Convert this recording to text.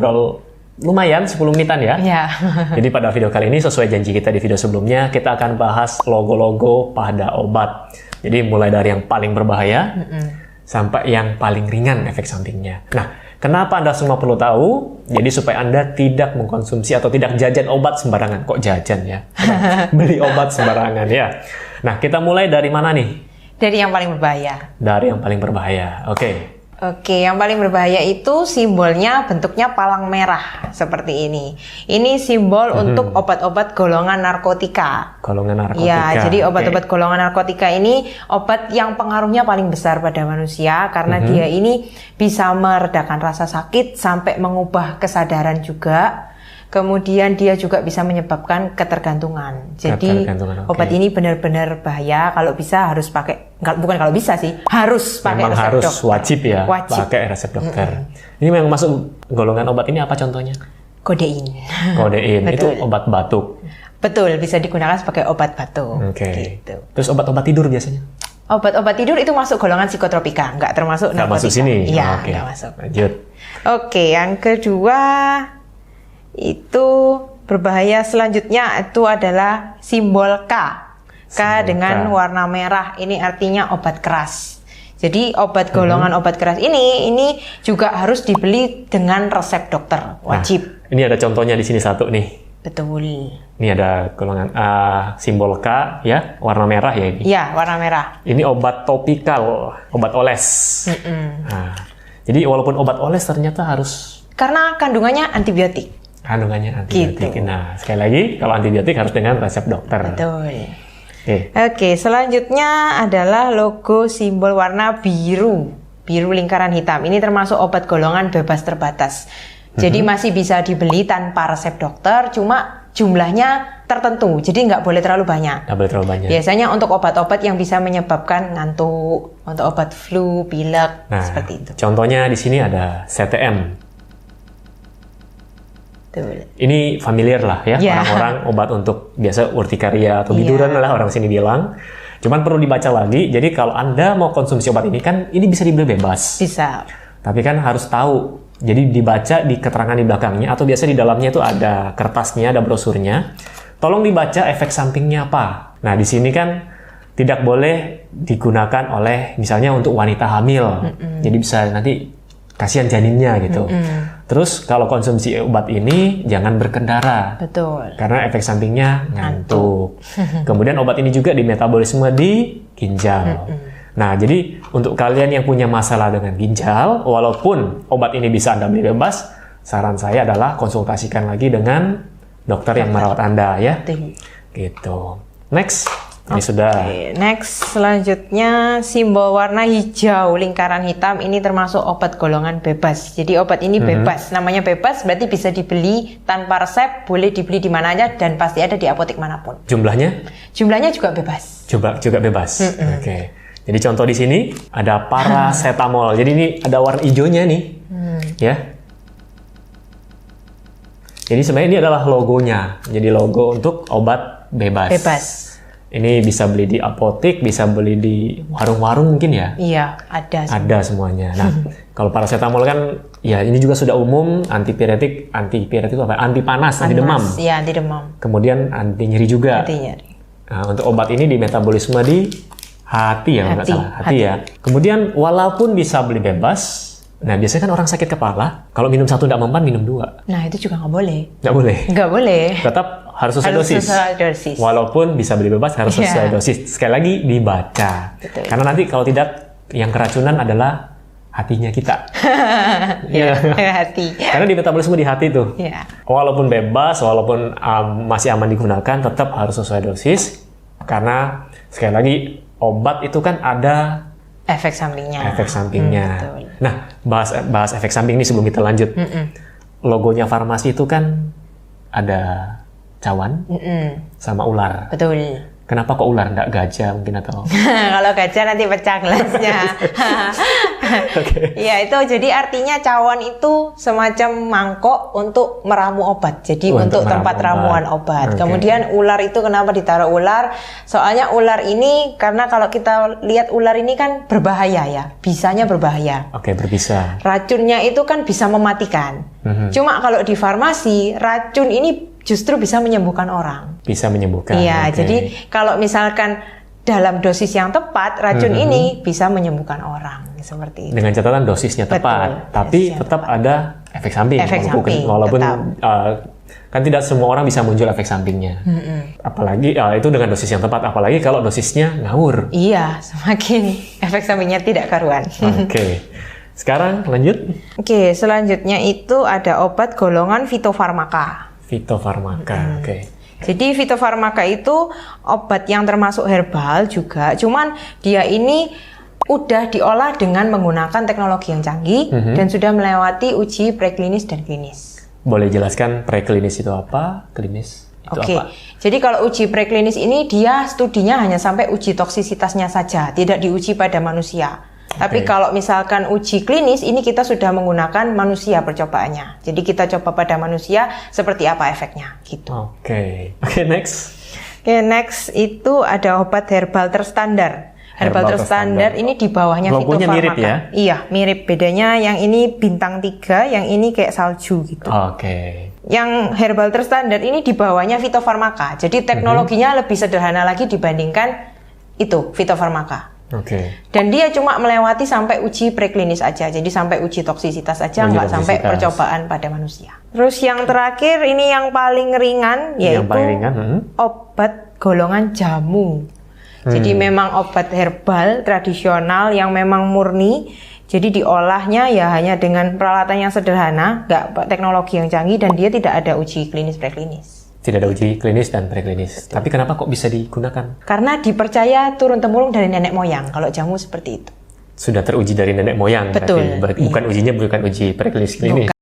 ngobrol lumayan 10 menitan ya. Iya. Jadi pada video kali ini sesuai janji kita di video sebelumnya, kita akan bahas logo-logo pada obat. Jadi mulai dari yang paling berbahaya sampai yang paling ringan efek sampingnya. Nah, kenapa Anda semua perlu tahu? Jadi supaya Anda tidak mengkonsumsi atau tidak jajan obat sembarangan. Kok jajan ya? Beli obat sembarangan ya. Nah, kita mulai dari mana nih? Dari yang paling berbahaya. Dari yang paling berbahaya. Oke, yang paling berbahaya itu simbolnya bentuknya palang merah seperti ini. Ini simbol untuk obat-obat golongan narkotika. Golongan narkotika. Ya, jadi obat-obat golongan narkotika ini obat yang pengaruhnya paling besar pada manusia karena dia ini bisa meredakan rasa sakit sampai mengubah kesadaran juga. Kemudian dia juga bisa menyebabkan ketergantungan. Jadi obat ini benar-benar bahaya. Kalau bisa harus pakai, bukan kalau bisa sih, harus pakai memang resep harus dokter. wajib ya, pakai resep dokter. Ini yang masuk golongan obat ini apa contohnya? Kodein. Kodein itu obat batuk. Betul, bisa digunakan sebagai obat batuk. Gitu. Terus obat-obat tidur biasanya? Obat-obat tidur itu masuk golongan psikotropika, nggak termasuk narkotika. Nggak masuk sini? Iya, nggak masuk. Lanjut. Oke, yang kedua itu berbahaya selanjutnya itu adalah simbol K. K dengan warna merah, ini artinya obat keras. Jadi obat golongan obat keras ini juga harus dibeli dengan resep dokter, wajib. Nah, ini ada contohnya di sini satu nih. Betul. Ini ada golongan simbol K ya, warna merah ya ini. Iya, warna merah. Ini obat topikal, obat oles. Nah, jadi walaupun obat oles ternyata harus karena kandungannya antibiotik. Kandungannya antibiotik. Gitu. Nah, sekali lagi kalau antibiotik harus dengan resep dokter. Betul. Oke, selanjutnya adalah logo simbol warna biru. Biru lingkaran hitam. Ini termasuk obat golongan bebas terbatas. Jadi masih bisa dibeli tanpa resep dokter, cuma jumlahnya tertentu. Jadi nggak boleh terlalu banyak. Nggak boleh terlalu banyak. Biasanya untuk obat-obat yang bisa menyebabkan ngantuk, untuk obat flu, pilek, seperti itu. Contohnya di sini ada CTM. Betul. Ini familiar lah ya, orang-orang obat untuk biasa urtikaria atau biduran lah orang sini bilang. Cuman perlu dibaca lagi, jadi kalau Anda mau konsumsi obat ini kan ini bisa dibeli bebas. Bisa. Tapi kan harus tahu, jadi dibaca di keterangan di belakangnya atau biasa di dalamnya itu ada kertasnya, ada brosurnya. Tolong dibaca efek sampingnya apa. Nah di sini kan tidak boleh digunakan oleh misalnya untuk wanita hamil, jadi bisa nanti kasihan janinnya gitu. Terus kalau konsumsi obat ini jangan berkendara. Betul. Karena efek sampingnya ngantuk. Kemudian obat ini juga di metabolisme di ginjal. Nah, jadi untuk kalian yang punya masalah dengan ginjal, walaupun obat ini bisa Anda beli bebas, saran saya adalah konsultasikan lagi dengan dokter yang merawat Anda ya. Gitu. Next. Ini sudah. Next, selanjutnya simbol warna hijau lingkaran hitam ini termasuk obat golongan bebas. Jadi obat ini bebas, namanya bebas berarti bisa dibeli tanpa resep, boleh dibeli di mana aja dan pasti ada di apotek manapun. Jumlahnya? Jumlahnya juga bebas. Juga bebas. Oke. Jadi contoh di sini ada paracetamol. Jadi ini ada warna hijaunya nih, ya. Jadi sebenarnya ini adalah logonya. Jadi logo untuk obat bebas. Bebas. Ini bisa beli di apotek, bisa beli di warung-warung mungkin ya? Iya, ada. Ada semuanya. Nah, kalau paracetamol kan, ya ini juga sudah umum, antipiretik itu apa? Anti panas, anti demam. Iya, anti demam. Kemudian anti nyeri juga. Anti nyeri. Nah, untuk obat ini di metabolisme di hati ya, nggak salah. Hati ya. Kemudian walaupun bisa beli bebas, nah biasanya kan orang sakit kepala, kalau minum satu tidak mempan, minum dua. Nah, itu juga nggak boleh. Nggak boleh? Nggak boleh. Tetap harus sesuai dosis. Sesuai dosis. Walaupun bisa beli bebas harus sesuai dosis. Sekali lagi dibaca. Betul. Karena nanti kalau tidak yang keracunan adalah hatinya kita. Hati. Karena di metabolisme di hati tuh. Ya. Walaupun bebas, walaupun masih aman digunakan, tetap harus sesuai dosis. Karena sekali lagi obat itu kan ada efek sampingnya. Betul. Nah, bahas efek samping ini sebelum kita lanjut. Logonya farmasi itu kan ada cawan sama ular. Betul. Kenapa kok ular, nggak gajah mungkin atau? Kalau gajah nanti pecah gelasnya. Oke. Ya itu jadi artinya cawan itu semacam mangkok untuk meramu obat. Jadi untuk tempat ramuan obat. Kemudian ular itu kenapa ditaruh ular? Soalnya ular ini karena kalau kita lihat ular ini kan berbahaya ya, bisanya berbahaya. Oke, berbisa. Racunnya itu kan bisa mematikan. Cuma kalau di farmasi racun ini justru bisa menyembuhkan orang. Bisa menyembuhkan. Iya, jadi kalau misalkan dalam dosis yang tepat, racun ini bisa menyembuhkan orang seperti itu. Dengan catatan dosisnya tepat, tapi tetap ada efek samping. Walaupun kan tidak semua orang bisa muncul efek sampingnya. Apalagi itu dengan dosis yang tepat, apalagi kalau dosisnya ngawur. Iya, semakin efek sampingnya tidak karuan. Oke. Sekarang lanjut. Oke, selanjutnya itu ada obat golongan fitofarmaka. Fitofarmaka, oke. Jadi fitofarmaka itu obat yang termasuk herbal juga, cuman dia ini udah diolah dengan menggunakan teknologi yang canggih dan sudah melewati uji preklinis dan klinis. Boleh jelaskan preklinis itu apa, klinis itu apa? Jadi kalau uji preklinis ini dia studinya hanya sampai uji toksisitasnya saja, tidak diuji pada manusia. Tapi kalau misalkan uji klinis ini kita sudah menggunakan manusia percobaannya. Jadi kita coba pada manusia seperti apa efeknya gitu. Oke, next. Next itu ada obat herbal terstandar. Herbal terstandar ini di bawahnya fitofarmaka. Mirip ya? Iya, mirip. Bedanya yang ini bintang 3, yang ini kayak salju gitu. Yang herbal terstandar ini di bawahnya fitofarmaka. Jadi teknologinya lebih sederhana lagi dibandingkan itu fitofarmaka. Dan dia cuma melewati sampai uji preklinis aja, jadi sampai uji toksisitas aja, nggak sampai percobaan pada manusia. Terus yang terakhir ini yang paling ringan, yaitu obat golongan jamu. Jadi memang obat herbal tradisional yang memang murni, jadi diolahnya ya hanya dengan peralatan yang sederhana, nggak teknologi yang canggih, dan dia tidak ada uji klinis preklinis. Tidak ada uji klinis dan preklinis. Tapi kenapa kok bisa digunakan? Karena dipercaya turun-temurun dari nenek moyang. Kalau jamu seperti itu. Sudah teruji dari nenek moyang. Betul. Berarti bukan ujinya bukan uji preklinis klinis.